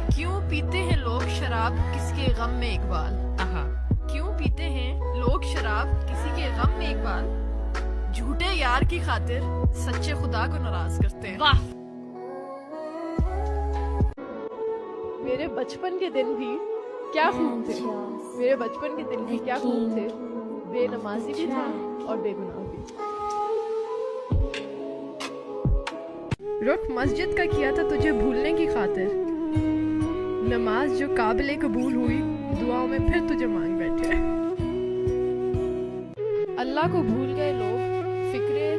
क्यों पीते हैं लोग शराब किसके गम में इकबाल? क्यों पीते हैं लोग शराब किसी के गम में इकबाल? झूठे यार की खातिर सच्चे खुदा को नाराज करते हैं। वाह। मेरे बचपन के दिन भी क्या खूब थे, मेरे बचपन के दिन भी क्या खूब थे, बेनमाजी भी था और बेगुनाह भी। रुख मस्जिद का किया था तुझे भूलने की खातिर, नमाज जो काबिले कबूल हुई दुआओं में फिर तुझे मांग बैठे। अल्लाह को भूल गए लोग फिक्रे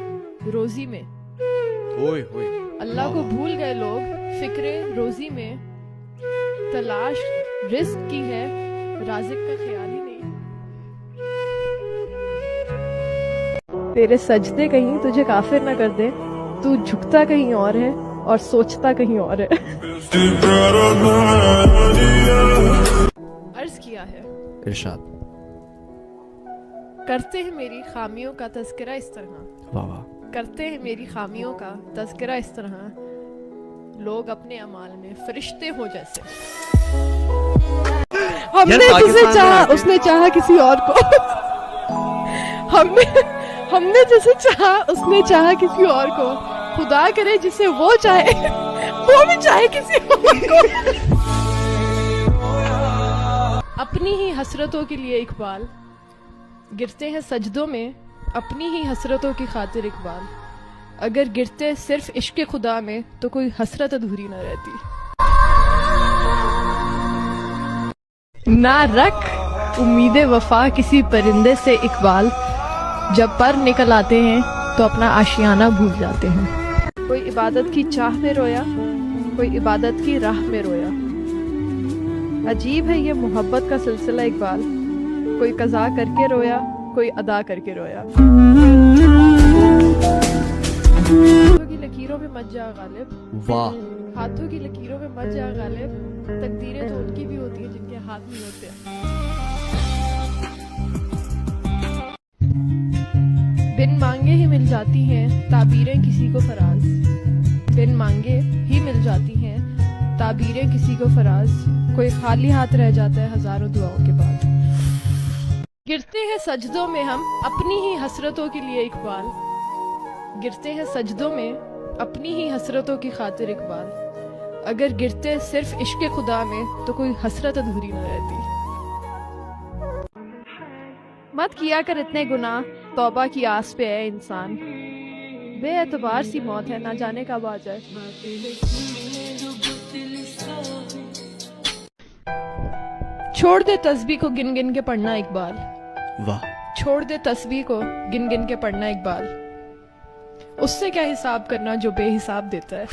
रोजी में, ओए ओए अल्लाह को भूल गए लोग फिक्रे रोजी में, तलाश रिस्क की है राज़िक का ख्याल ही नहीं। तेरे सजदे कहीं तुझे काफिर न कर दे, तू झुकता कहीं और है और सोचता कहीं और है। अर्ज किया है इरशाद। करते हैं मेरी खामियों का तज़किरा इस तरह, वाह वाह। करते हैं मेरी खामियों का तज़किरा इस तरह, लोग अपने अमाल में फरिश्ते हो जैसे। हमने जिसे चाहा उसने चाहा किसी और को। हमने जिसे चाहा उसने चाहा किसी और को, खुदा करे जिसे वो चाहे वो भी चाहे किसी और को। अपनी ही हसरतों के लिए इकबाल गिरते हैं सजदों में, अपनी ही हसरतों की खातिर इकबाल, अगर गिरते सिर्फ इश्क खुदा में तो कोई हसरत अधूरी न रहती। ना रख उम्मीदे वफा किसी परिंदे से इकबाल, जब पर निकल आते हैं तो अपना आशियाना भूल जाते हैं। कोई इबादत की चाह में रोया, कोई इबादत की राह में रोया, अजीब है ये मोहब्बत का सिलसिला इकबाल, कोई कज़ा करके रोया कोई अदा करके रोया। हाथों की लकीरों में मत जा गालिब, वाह। हाथों की लकीरों में मत जा गालिब, तकदीरें तो उनकी भी होती है जिनके हाथ नहीं होते। बिन मांगे ही मिल जाती हैं ताबीरें किसी को फराज, बिन मांगे ही मिल जाती हैं ताबीरें किसी को फराज, कोई खाली हाथ रह जाता है हजारों दुआओं के बाद। गिरते हैं सजदों में हम अपनी ही हसरतों के लिए इकबाल, गिरते हैं सजदों में अपनी ही हसरतों की खातिर इकबाल, अगर गिरते सिर्फ इश्क खुदा में तो कोई हसरत अधूरी न रहती। मत किया कर इतने गुनाह, तौबा की आस पे है इंसान, बेएतबार सी मौत है ना जाने कब आ जाए। छोड़ दे तस्बीह को गिन गिन के पढ़ना इकबाल, वाह। छोड़ दे तस्बीह को गिन गिन के पढ़ना इकबाल, उससे क्या हिसाब करना जो बेहिसाब देता है।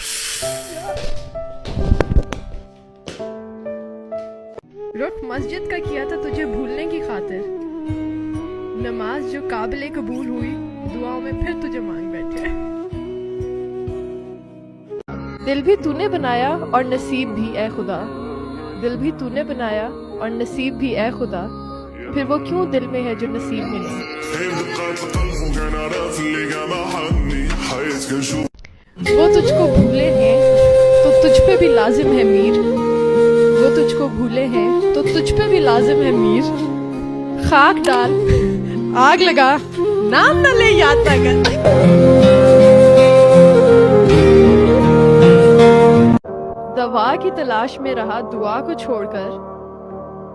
रुख मस्जिद का किया था तुझे भूलने की खातिर, नमाज जो काबिले कबूल हुई दुआओं में फिर तुझे मांग बैठे। दिल भी तूने बनाया और नसीब भी ए खुदा, दिल भी तूने बनाया और नसीब भी ए खुदा, फिर वो क्यों दिल में है जो नसीब में नहीं। वो तुझको भूले हैं तो तुझ पे भी लाजिम है मीर, वो तुझको भूले हैं तो तुझ पे भी लाजिम है मीर, खाक डाल आग लगा नाम न ले याद ना कर। दवा की तलाश में रहा दुआ को छोड़कर,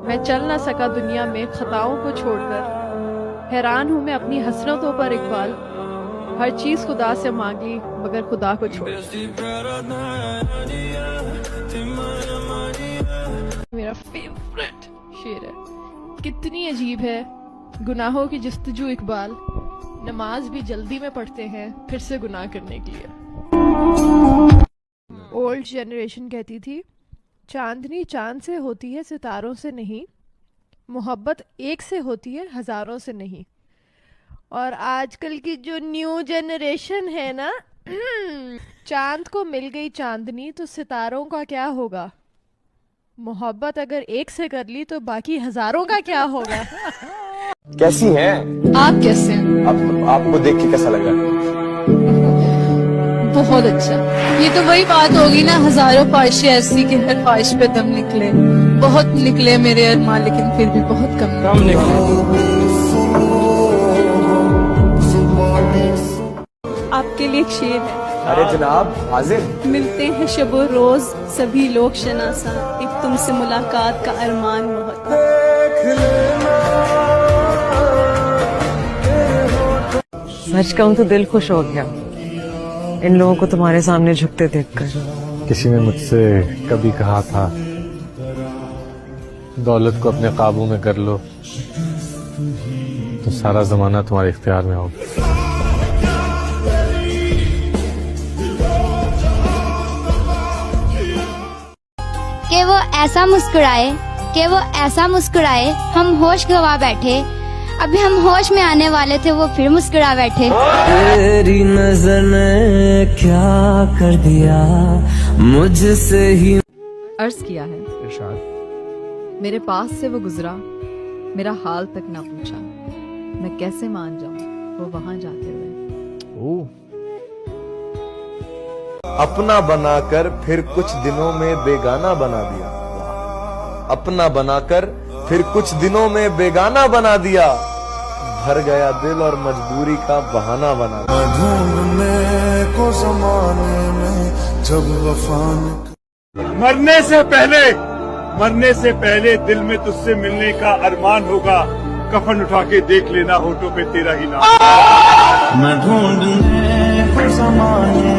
मैं चल ना सका दुनिया में खताओं को छोड़कर, हैरान हूँ मैं अपनी हसरतों पर इकबाल, हर चीज खुदा से मांग ली मगर खुदा को छोड़। मेरा फेवरेट शेर है। कितनी अजीब है गुनाहों की जस्तजू इकबाल, नमाज भी जल्दी में पढ़ते हैं फिर से गुनाह करने के लिए। ओल्ड जनरेशन कहती थी चांदनी चांद से होती है सितारों से नहीं, मोहब्बत एक से होती है हजारों से नहीं। और आजकल की जो न्यू जनरेशन है ना, चांद को मिल गई चांदनी तो सितारों का क्या होगा, मोहब्बत अगर एक से कर ली तो बाकी हजारों का क्या होगा। कैसी हैं आप कैसे हैं? आपको देख के कैसा लग रहा है? बहुत अच्छा। ये तो वही बात होगी ना, हजारों ख्वाहिशें ऐसी कि हर ख्वाहिश पे दम निकले। बहुत निकले मेरे अरमान, लेकिन फिर भी बहुत कम निकले। आपके लिए एक शेर है। अरे जनाब हाजिर। मिलते हैं शबो रोज सभी लोग शनासा, एक तुमसे मुलाकात का अरमान बहुत। सच कहूं तो दिल खुश हो गया इन लोगों को तुम्हारे सामने झुकते देखकर। किसी ने मुझसे कभी कहा था, दौलत को अपने काबू में कर लो तो सारा जमाना तुम्हारे इख्तियार में होगा। कि वो ऐसा मुस्कुराए हम होश गवा बैठे, अभी हम होश में आने वाले थे वो फिर मुस्कुरा बैठे। तेरी नजर ने क्या कर दिया मुझसे ही। अर्ज किया है मेरे पास से वो गुजरा, मेरा हाल तक ना पूछा, मैं कैसे मान जाऊं वो वहां जाते हुए। अपना बनाकर फिर कुछ दिनों में बेगाना बना दिया, अपना बनाकर फिर कुछ दिनों में बेगाना बना दिया, भर गया दिल और मजबूरी का बहाना बना दिया। ढूंढने को ज़माने में जब वफा मरने से पहले दिल में तुझसे मिलने का अरमान होगा, कफन उठा के देख लेना होठों पे तेरा ही नाम। मैं ढूंढने को ज़माने